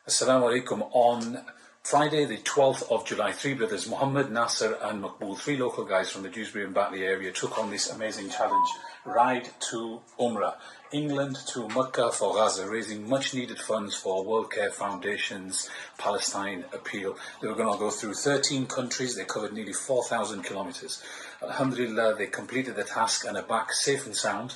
Assalamu alaikum. On Friday, the 12th of July, three brothers, Muhammad, Nasir and Makbool, three local guys from the Dewsbury and Batley area, took on this amazing challenge, ride to Umrah, England to Mecca for Gaza, raising much needed funds for WCF Foundation's Palestine appeal. They were going to go through 13 countries, they covered nearly 4,000 kilometres. Alhamdulillah, they completed the task and are back safe and sound,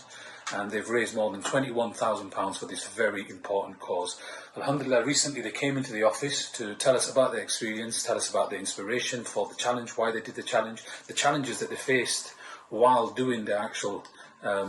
and they've raised more than £21,000 for this very important cause. Alhamdulillah, recently they came into the office to tell us about their experience, tell us about the inspiration for the challenge, why they did the challenges that they faced while doing the actual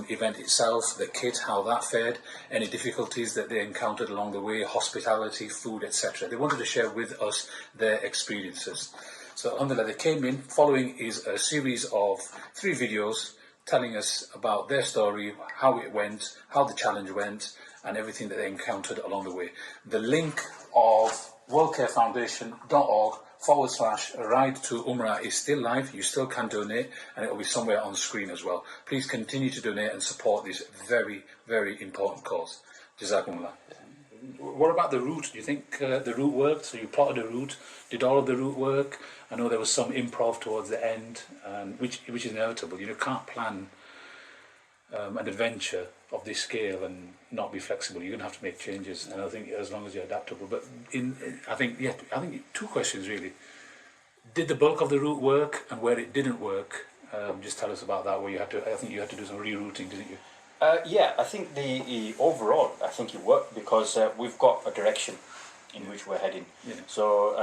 event itself, the kit, how that fared, any difficulties that they encountered along the way, hospitality, food, etc. They wanted to share with us their experiences. So alhamdulillah, they came in. Following is a series of 3 videos telling us about their story, how it went, how the challenge went, and everything that they encountered along the way. The link of worldcarefoundation.org/ride to Umrah is still live. You still can donate, and it will be somewhere on screen as well. Please continue to donate and support this very, very important cause. Jazakumullah. What about the route? Do you think the route worked? So you plotted a route. Did all of the route work? I know there was some improv towards the end, which is inevitable. You can't plan an adventure of this scale and not be flexible. You're going to have to make changes, and I think as long as you're adaptable. But I think 2 questions really. Did the bulk of the route work, and where it didn't work, just tell us about that. Where I think you had to do some rerouting, didn't you? Yeah, I think the overall, I think it worked because we've got a direction in which we're heading. Yeah. So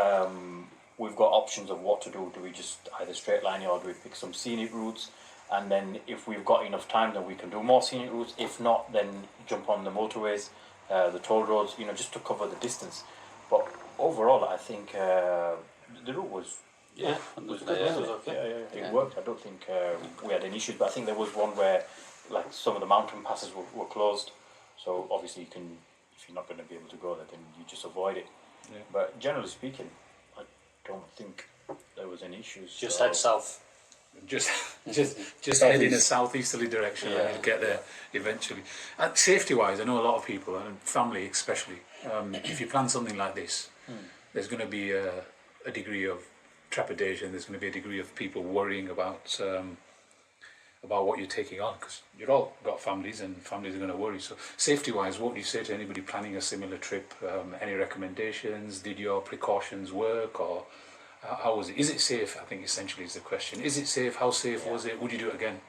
we've got options of what to do. Do we just either straight line it, or do we pick some scenic routes? And then if we've got enough time, then we can do more scenic routes. If not, then jump on the motorways, the toll roads, just to cover the distance. But overall, I think the route was good. It was okay. It worked. I don't think we had any issues. But I think there was one where, like, some of the mountain passes were closed. So obviously, if you're not going to be able to go there, then you just avoid it. Yeah. But generally speaking, I don't think there was any issues. Just head south. Just head in a southeasterly direction, and you'll get there eventually. And safety-wise, I know a lot of people, and family especially, if you plan something like this, there's going to be a degree of trepidation. There's going to be a degree of people worrying about what you're taking on, because you've all got families, and families are going to worry. So safety-wise, what would you say to anybody planning a similar trip? Any recommendations? Did your precautions work, or how was it? Is it safe? I think essentially is the question. Is it safe? How safe was it? Would you do it again?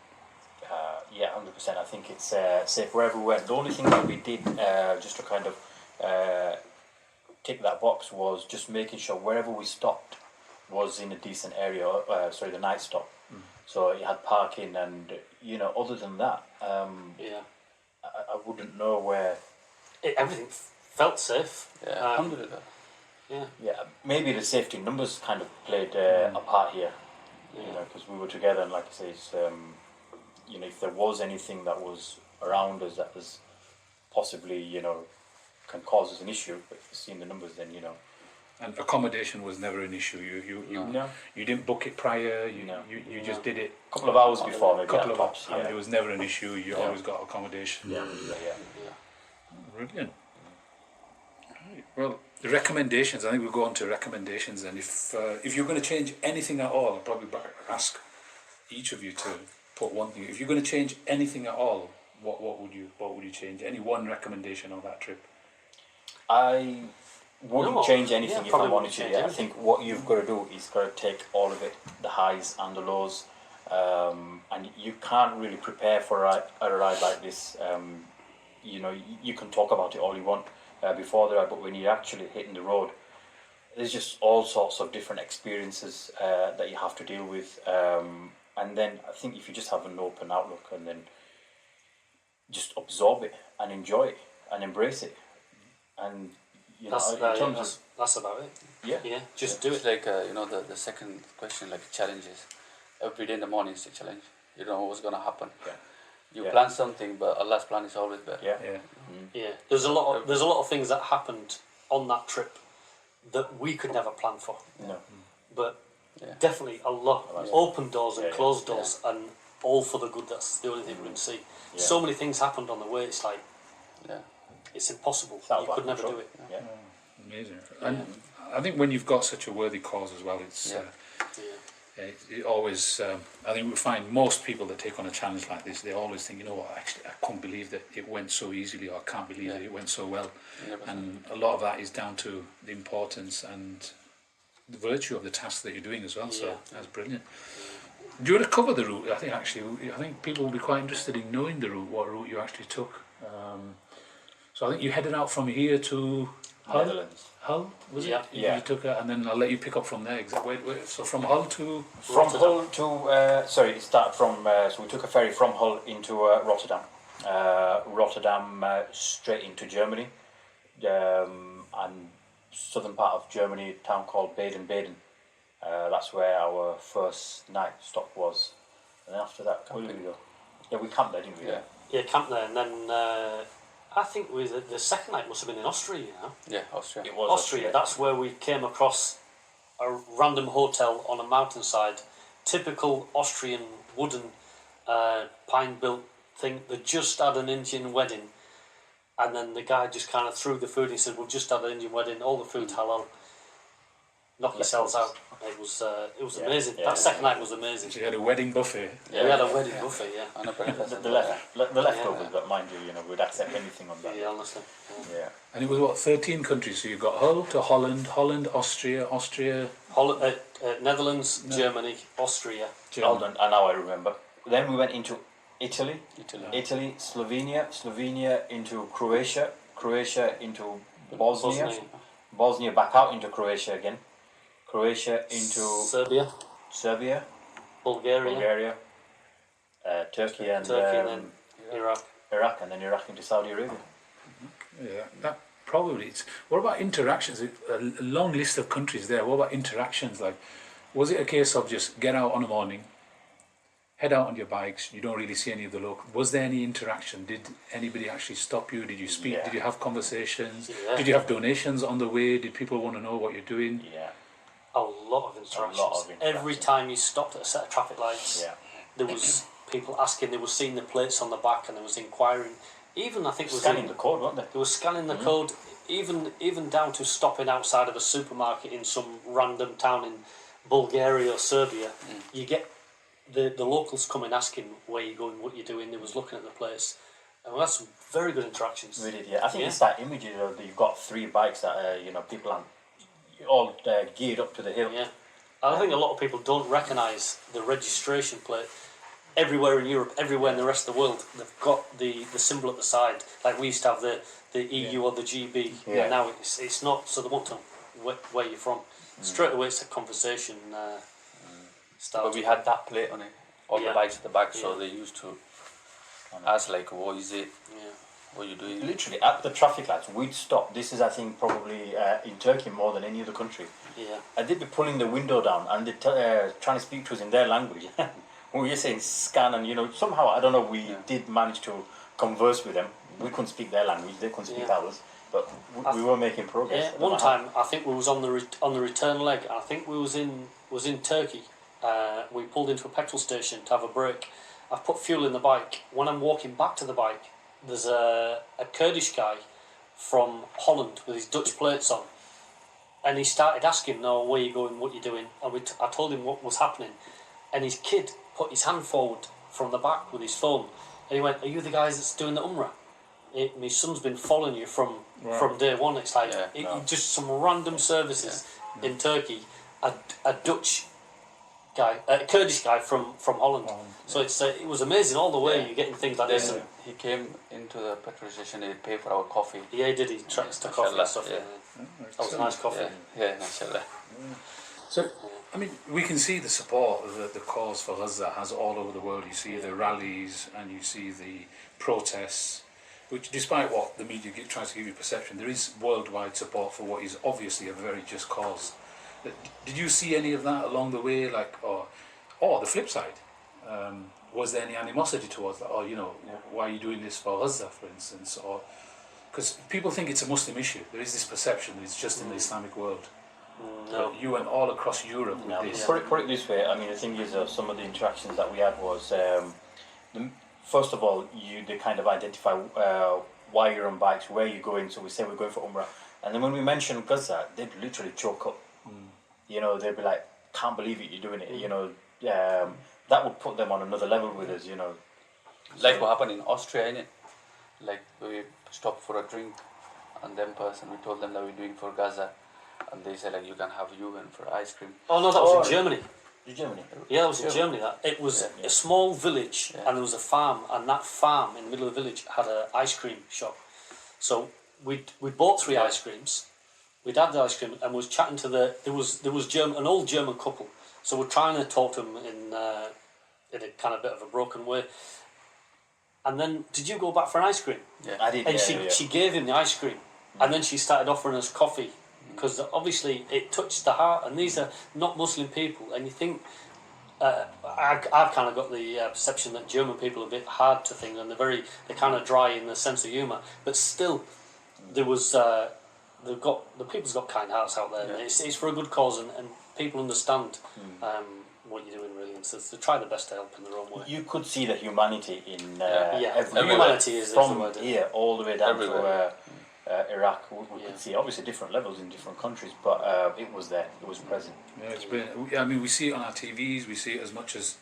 Yeah, 100%. I think it's safe wherever we went. The only thing that we did, just to kind of tick that box, was just making sure wherever we stopped was in a decent area. The night stop. So it had parking, and other than that, I wouldn't know where. Everything felt safe. Alhamdulillah. Yeah, maybe the safety numbers kind of played a part here, because we were together, and like I say, it's, if there was anything that was around us that was possibly, can cause us an issue, but if you've seen the numbers, then, And accommodation was never an issue. You didn't book it prior. You just did it a couple of hours before, maybe. Couple of hours. And it was never an issue. You always got accommodation. Yeah. Brilliant. Right. Well, the recommendations. I think we'll go on to recommendations. And if you're going to change anything at all, I'll probably ask each of you to put one thing. If you're going to change anything at all, what would you change? Any one recommendation on that trip? I wouldn't change anything if I wanted to. I think what you've got to do is got to take all of it, the highs and the lows, and you can't really prepare for a ride like this. You can talk about it all you want before the ride, but when you're actually hitting the road, there's just all sorts of different experiences that you have to deal with. And then I think if you just have an open outlook and then just absorb it and enjoy it and embrace it, and that's about it. Yeah. Just do it. It's like the second question, like challenges. Every day in the morning is a challenge. You don't know what's going to happen. Yeah. You plan something, but Allah's plan is always better. Yeah. There's a lot of things that happened on that trip that we could never plan for. No. But definitely Allah opened doors and closed doors, and all for the good. That's the only thing we can see. So many things happened on the way. It's like, it's impossible. You could never do it. Amazing. And I think when you've got such a worthy cause as well, it's it always. I think we find most people that take on a challenge like this, they always think, you know what, actually, I can't believe that it went so easily, or I can't believe that it went so well. And a lot of that is down to the importance and the virtue of the task that you're doing as well. So that's brilliant. Do you want to cover the route? I think people will be quite interested in knowing the route, what route you actually took. So I think you headed out from here to Netherlands. Hull, was Yeah. it? You took it, and then I'll let you pick up from there. So from Hull to Hull to it started from so we took a ferry from Hull into Rotterdam. Rotterdam straight into Germany, and southern part of Germany, a town called Baden-Baden. That's where our first night stop was, and after that, where did we go? Yeah, we camped there, didn't we? Yeah, camped there, and then I think the second night must have been in Austria, you know. Yeah, Austria. It was Austria. That's where we came across a random hotel on a mountainside, typical Austrian wooden pine-built thing. They just had an Indian wedding, and then the guy just kind of threw the food. He said, "We've just had an Indian wedding. All the food's halal. Knock yourselves out." It was amazing. That second night was amazing. So you had a wedding buffet. Yeah, we had a wedding buffet. Yeah. And a breakfast. The leftovers, but mind you, we'd accept anything on that. Yeah, honestly. Yeah. And it was what, 13 countries? So you've got Hull to Holland, Austria. Netherlands, Germany, Austria. Hold on, and now I remember. Then we went into Italy, Slovenia into Croatia into Bosnia back out into Croatia again, Croatia into Serbia, Bulgaria, Turkey and then Iraq, and then Iraq into Saudi Arabia. Yeah, that probably. What about interactions? A long list of countries there. What about interactions? Like, was it a case of just get out on a morning, head out on your bikes? You don't really see any of the local. Was there any interaction? Did anybody actually stop you? Did you speak? Yeah. Did you have conversations? Yeah. Did you have donations on the way? Did people want to know what you're doing? Yeah. A lot of interactions. Every time you stopped at a set of traffic lights, there was people asking. They were seeing the plates on the back, and they was inquiring. Even I think it was scanning the code, weren't they? They were scanning the code. Even down to stopping outside of a supermarket in some random town in Bulgaria or Serbia. You get the locals coming asking where you're going, what you're doing. They was looking at the place, and we had some very good interactions. We did, yeah. I think it's that image that you've got 3 bikes that people are all geared up to the hill. Yeah, I think a lot of people don't recognise the registration plate. Everywhere in Europe, everywhere in the rest of the world, they've got the symbol at the side. Like we used to have the EU or the GB. Yeah. Now it's not, so they want to know where you're from. Straight away, it's a conversation started. But we had that plate on it, all the bikes at the back, so Yeah. they used to ask like, what is it? Yeah. What are you doing? Literally at the traffic lights, we'd stop. This is, I think, probably in Turkey more than any other country. Yeah. I did be pulling the window down, and they're trying to speak to us in their language. We were saying scan, and somehow I don't know. We did manage to converse with them. We couldn't speak their language; they couldn't speak ours. But we were making progress. Yeah. One time, I think we was on the return leg. I think we was in Turkey. We pulled into a petrol station to have a break. I've put fuel in the bike. When I'm walking back to the bike, there's a Kurdish guy from Holland with his Dutch plates on, and he started asking, "No, where you going? What you doing?" And I told him what was happening, and his kid put his hand forward from the back with his phone, and he went, "Are you the guys that's doing the Umrah? My son's been following you from day one." It's like just some random services in Turkey. A Dutch guy, a Kurdish guy from Holland. So it was amazing all the way. You're getting things like this. Then he came into the petrol station, he paid for our coffee. Yeah, he did. He took coffee and stuff. Yeah. That was nice coffee. Yeah, mashallah. So, I mean, we can see the support that the cause for Gaza has all over the world. You see the rallies and you see the protests, which, despite what the media tries to give you perception, there is worldwide support for what is obviously a very just cause. Did you see any of that along the way, or the flip side? Was there any animosity towards that? Or, why are you doing this for Gaza, for instance? Or because people think it's a Muslim issue. There is this perception that it's just in the Islamic world. No. But you went all across Europe with this. Put it this way. I mean, the thing is, some of the interactions that we had was, first of all, they kind of identify why you're on bikes, where you're going. So we say we're going for Umrah. And then when we mentioned Gaza, they'd literally choke up. You know, they'd be like, "Can't believe it, you're doing it." You know, that would put them on another level with us. You know, Like what happened in Austria, innit? Like we stopped for a drink, and then person we told them that we're doing for Gaza, and they said like you can have UN for ice cream. Oh no, that was in Germany. Germany. Yeah, that was in Germany. That it was a small village, and there was a farm, and that farm in the middle of the village had an ice cream shop. So we bought 3 ice creams. We'd had the ice cream, and was chatting to there was an old German couple. So we're trying to talk to them in a kind of bit of a broken way. And then, did you go back for an ice cream? Yeah, I did. And she gave him the ice cream, and then she started offering us coffee, because obviously it touched the heart. And these are not Muslim people, and you think I've kind of got the perception that German people are a bit hard to things, and they're kind of dry in the sense of humour. But still, there was the people's got kind hearts out there, and it's for a good cause, and people understand what you're doing really, and so they try their best to help in their own way. You could see the humanity in everywhere. Humanity is from the word. here all the way down Everywhere. to Iraq. We could see obviously different levels in different countries, but it was there. It was present. Yeah, it's brilliant. I mean, we see it on our TVs. We see it as much as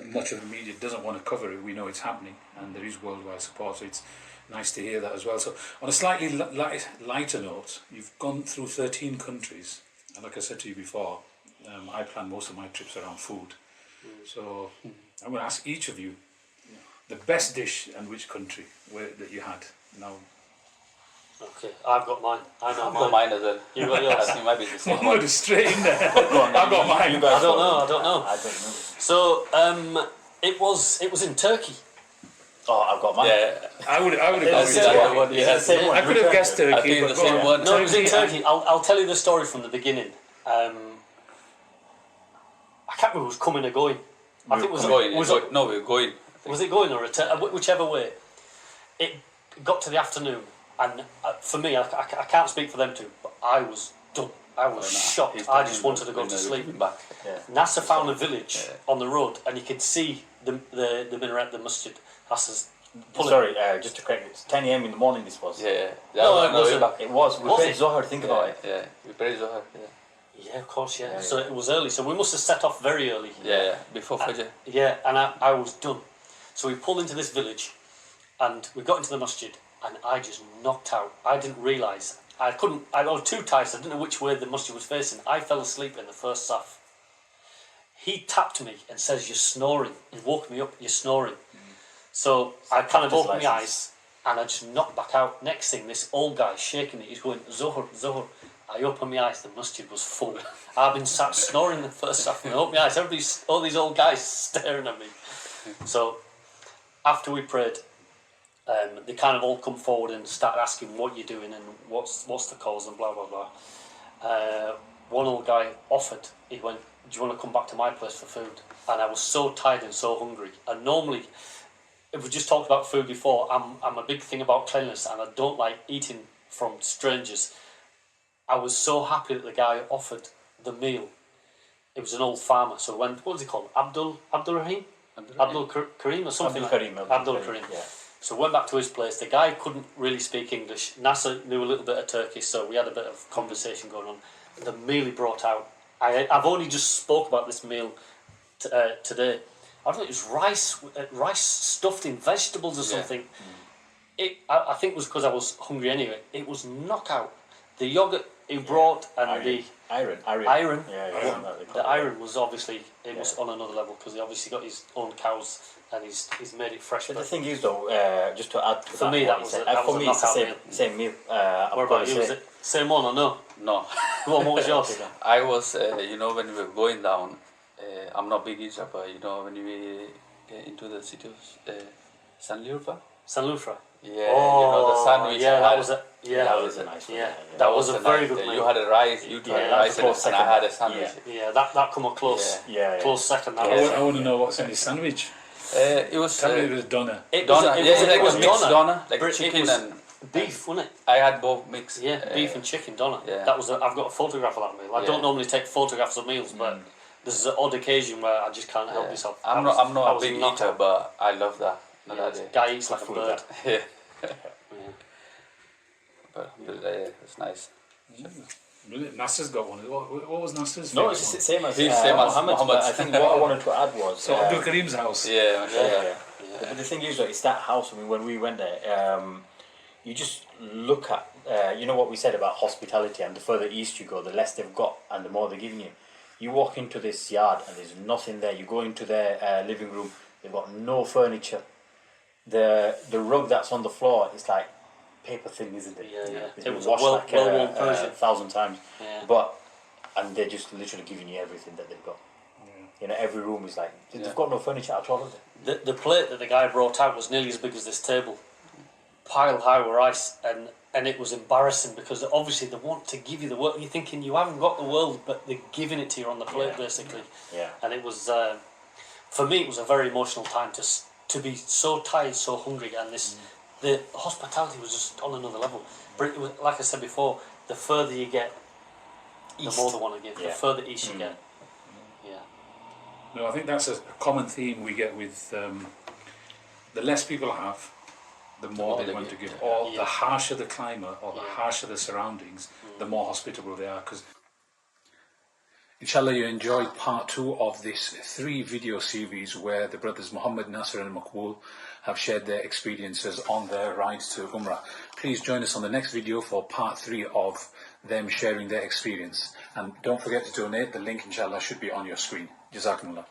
much of the media doesn't want to cover it. We know it's happening, and there is worldwide support. So it's nice to hear that as well. So on a slightly lighter note, you've gone through 13 countries, and like I said to you before, I plan most of my trips around food. So I'm going to ask each of you the best dish and which country that you had. Now, Okay, I've got mine. I know I've got mine as well. You got yours? I think it might be the same. Mohammed is straight in there. I've got mine. You guys I don't know. I don't know. So it was in Turkey. Oh, I've got mine. Yeah, I would have It's gone the with same Turkey. one. It's the same one. I could have guessed Turkey, I think but the go same on. one. No, it was in Turkey. I'll tell you the story from the beginning. I can't remember if it was coming or going. I think it was going. Was No, we're going. was it going or return? Whichever way. It got to the afternoon, and for me, I can't speak for them two, but I was done. I was shocked. I just wanted to go to sleep. Back. Nasser found a village on the road, and you could see the minaret, the masjid. Nasser's pulling. Sorry, just to correct you, it's 10 a.m. in the morning. This was. Yeah. No, it wasn't. It was. We Was prayed it? Zohar. Think about it. Yeah, we prayed Zohar. Yeah, of course, yeah. Yeah, So it was early. So we must have set off very early. Yeah, before Fajr. Yeah, and I was done. So we pulled into this village, and we got into the masjid, and I just knocked out. I didn't realise. I was too tired, so I didn't know which way the masjid was facing. I fell asleep in the first saf. He tapped me and says, "You're snoring." He woke me up, "You're snoring." So I kind of opened my eyes, and I just knocked back out. Next thing, this old guy shaking me, he's going, "Zohar, Zohar." I opened my eyes, the masjid was full. I've been sat snoring the first half, and I opened my eyes, all these old guys staring at me. So, after we prayed, they kind of all come forward and started asking what you're doing and what's the cause and blah, blah, blah. One old guy offered, he went, "Do you want to come back to my place for food?" And I was so tired and so hungry. And normally, if we just talked about food before, I'm a big thing about cleanliness, and I don't like eating from strangers. I was so happy that the guy offered the meal. It was an old farmer, so what was he called? Abdul Rahim? Abdul Karim or something Abdul like Karim. that. Abdul Karim. Yeah. So went back to his place. The guy couldn't really speak English. Nasser knew a little bit of Turkish, so we had a bit of conversation going on. The meal he brought out, I've only just spoke about this meal today. I don't know, it was rice stuffed in vegetables or something. I think it was because I was hungry anyway. It was knockout. The yogurt he brought and iron. Yeah. The iron was obviously was on another level because he obviously got his own cows and he's made it fresh. But the thing is though, just to add to for me that was for me it's the same meal. What about you? Was it same one or no? No. Go on, what was yours? I was, when we were going down, I'm not big eater, but when we get into the city of San Lurfa. San Lufra. Yeah, the sandwich. Yeah, that was a a nice one. Yeah, that was a very good meal. You had a rice, you had a rice, and I had a sandwich. Yeah, that come up close. Yeah. Close second. I want to know what's in his sandwich. It was Tell me it was doner. It was mixed doner. like chicken and beef, wasn't it? I had both mixed. Yeah, beef and chicken doner. Yeah. That was. I've got a photograph of that meal. I don't normally take photographs of meals, but this is an odd occasion where I just can't help myself. I'm not a big eater, but I love that. Guy eats like a bird. Yeah. Alhamdulillah, it's nice. Brilliant. Nasir's got one. What was Nasir's? No, favourite it's just one? the same as He's same as Mohammed's, but Mohammed's. I think what I wanted to add was. So Abdul Karim's house. Yeah, mashallah. But the thing is, though, it's that house. I mean, when we went there, you just look at, you know what we said about hospitality, and the further east you go, the less they've got and the more they're giving you. You walk into this yard and there's nothing there. You go into their living room, they've got no furniture. The rug that's on the floor is like paper thin, isn't it? Yeah, yeah. It's It been was a washed like well-worn Persian. 1,000 times. Yeah. And they're just literally giving you everything that they've got. Yeah. You know, every room is like, they've Yeah. got no furniture at all, have they? The plate that the guy brought out was nearly as big as this table, pile high with rice, and it was embarrassing because obviously they want to give you the world. You're thinking you haven't got the world, but they're giving it to you on the plate, Yeah. basically. Yeah. And it was, for me, it was a very emotional time to be so tired, so hungry, and the hospitality was just on another level. But it was, like I said before, the further you get, the more they want to give. Yeah. The further east you get. Yeah. No, I think that's a common theme we get with the less people have, the more they want to give. Or the harsher the climate, or the harsher the surroundings, the more hospitable they are. Because inshallah you enjoyed part 2 of this 3 video series where the brothers Muhammad, Nasir and Makbool have shared their experiences on their rides to Umrah. Please join us on the next video for part 3 of them sharing their experience. And don't forget to donate. The link inshallah should be on your screen. Jazakumullah.